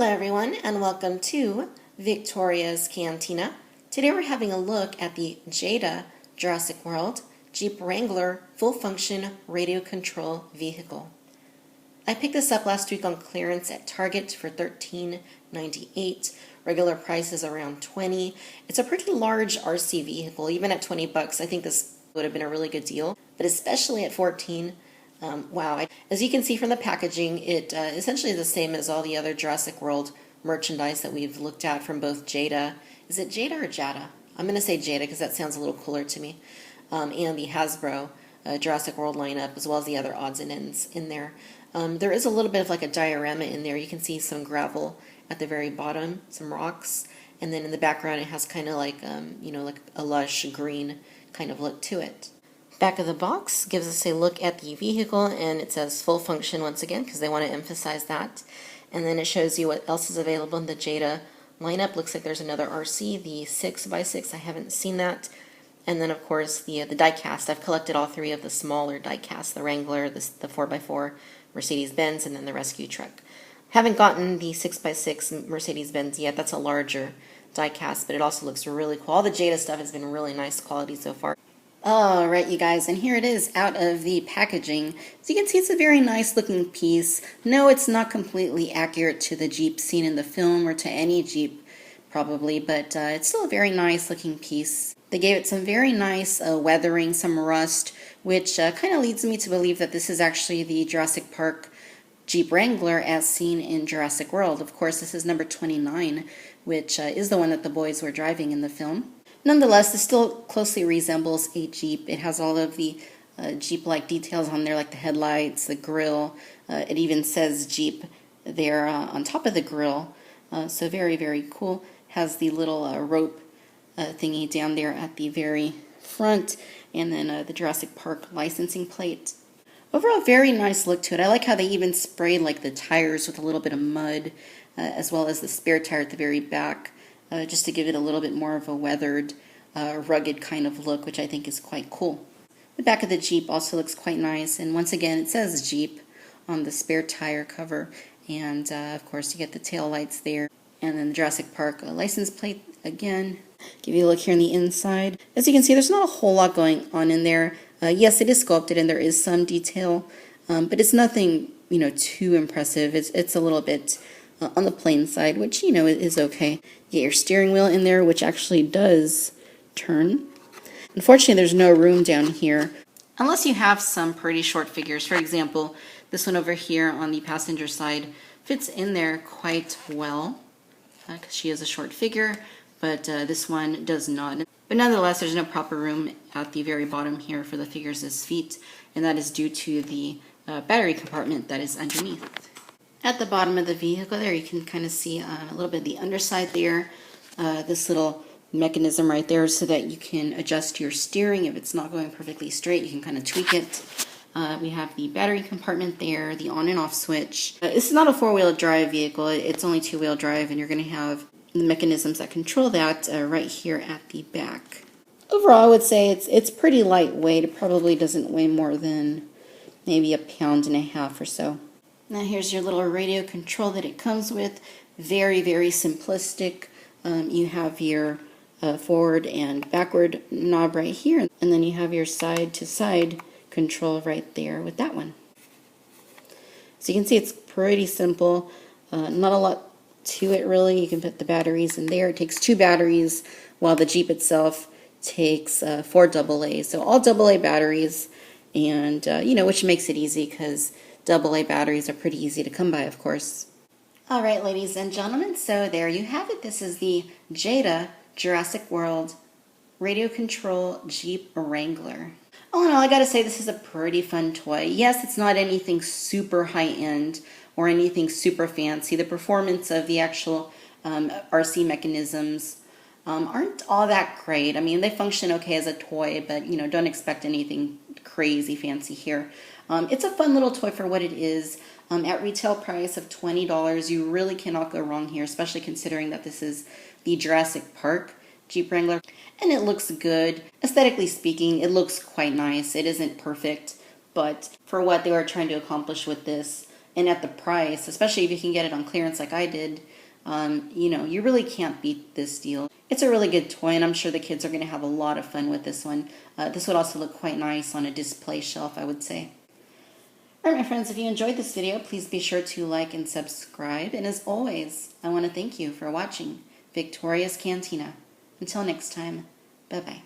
Hello everyone and welcome to Victoria's Cantina. Today we're having a look at the Jada Jurassic World Jeep Wrangler full function radio control vehicle. I picked this up last week on clearance at Target for $13.98. Regular price is around $20. It's a pretty large RC vehicle. Even at $20, I think this would have been a really good deal, but especially at $14. Wow. As you can see from the packaging, it essentially is the same as all the other Jurassic World merchandise that we've looked at from both Jada. Is it Jada or Jada? I'm going to say Jada because that sounds a little cooler to me. And the Hasbro Jurassic World lineup, as well as the other odds and ends in there. There is a little bit of like a diorama in there. You can see some gravel at the very bottom, some rocks, and then in the background it has kind of like, like a lush green kind of look to it. Back of the box gives us a look at the vehicle, and it says full function once again because they want to emphasize that. And then it shows you what else is available in the Jada lineup. Looks like there's another RC, the 6x6. I haven't seen that. And then of course the die-cast. I've collected all three of the smaller die-casts, the Wrangler, the 4x4 Mercedes-Benz, and then the rescue truck. Haven't gotten the 6x6 Mercedes-Benz yet. That's a larger die-cast, but it also looks really cool. All the Jada stuff has been really nice quality so far. Alright you guys, and here it is out of the packaging. As you can see, it's a very nice looking piece. No, it's not completely accurate to the Jeep seen in the film or to any Jeep probably, but it's still a very nice looking piece. They gave it some very nice weathering, some rust, which kind of leads me to believe that this is actually the Jurassic Park Jeep Wrangler as seen in Jurassic World. Of course, this is number 29, which is the one that the boys were driving in the film. Nonetheless, this still closely resembles a Jeep. It has all of the Jeep-like details on there, like the headlights, the grille. It even says Jeep there on top of the grille. So very, very cool. Has the little rope thingy down there at the very front, and then the Jurassic Park licensing plate. Overall, very nice look to it. I like how they even sprayed like the tires with a little bit of mud, as well as the spare tire at the very back. Just to give it a little bit more of a weathered, rugged kind of look, which I think is quite cool. The back of the Jeep also looks quite nice, and once again it says Jeep on the spare tire cover, and of course you get the tail lights there, and then the Jurassic Park license plate again. Give you a look here on the inside. As you can see, there's not a whole lot going on in there. Yes, it is sculpted and there is some detail, but it's nothing too impressive. It's a little bit on the plain side, which is okay. You get your steering wheel in there, which actually does turn. Unfortunately, there's no room down here unless you have some pretty short figures. For example, this one over here on the passenger side fits in there quite well because she is a short figure, but this one does not. But nonetheless, there's no proper room at the very bottom here for the figures' feet, and that is due to the battery compartment that is underneath. At the bottom of the vehicle there, you can kind of see a little bit of the underside there, this little mechanism right there so that you can adjust your steering. If it's not going perfectly straight, you can kind of tweak it. We have the battery compartment there, the on and off switch. This is not a four-wheel drive vehicle, it's only two-wheel drive, and you're going to have the mechanisms that control that right here at the back. Overall, I would say it's pretty lightweight. It probably doesn't weigh more than maybe 1.5 pounds or so. Now here's your little radio control that it comes with. Very, very simplistic. You have your forward and backward knob right here, and then you have your side-to-side control right there with that one. So you can see it's pretty simple. Not a lot to it really. You can put the batteries in there. It takes 2 batteries, while the Jeep itself takes 4 AA. So all AA batteries, and which makes it easy because AA batteries are pretty easy to come by, of course. Alright, ladies and gentlemen, so there you have it. This is the Jada Jurassic World Radio Control Jeep Wrangler. All in all, I gotta say this is a pretty fun toy. Yes, it's not anything super high-end or anything super fancy. The performance of the actual RC mechanisms aren't all that great. I mean, they function okay as a toy, but don't expect anything crazy fancy here. It's a fun little toy for what it is. At retail price of $20, you really cannot go wrong here, especially considering that this is the Jurassic Park Jeep Wrangler. And it looks good. Aesthetically speaking, it looks quite nice. It isn't perfect, but for what they were trying to accomplish with this, and at the price, especially if you can get it on clearance like I did, You really can't beat this deal. It's a really good toy, and I'm sure the kids are going to have a lot of fun with this one. This would also look quite nice on a display shelf, I would say. Alright, my friends, if you enjoyed this video, please be sure to like and subscribe. And as always, I want to thank you for watching Victoria's Cantina. Until next time, bye-bye.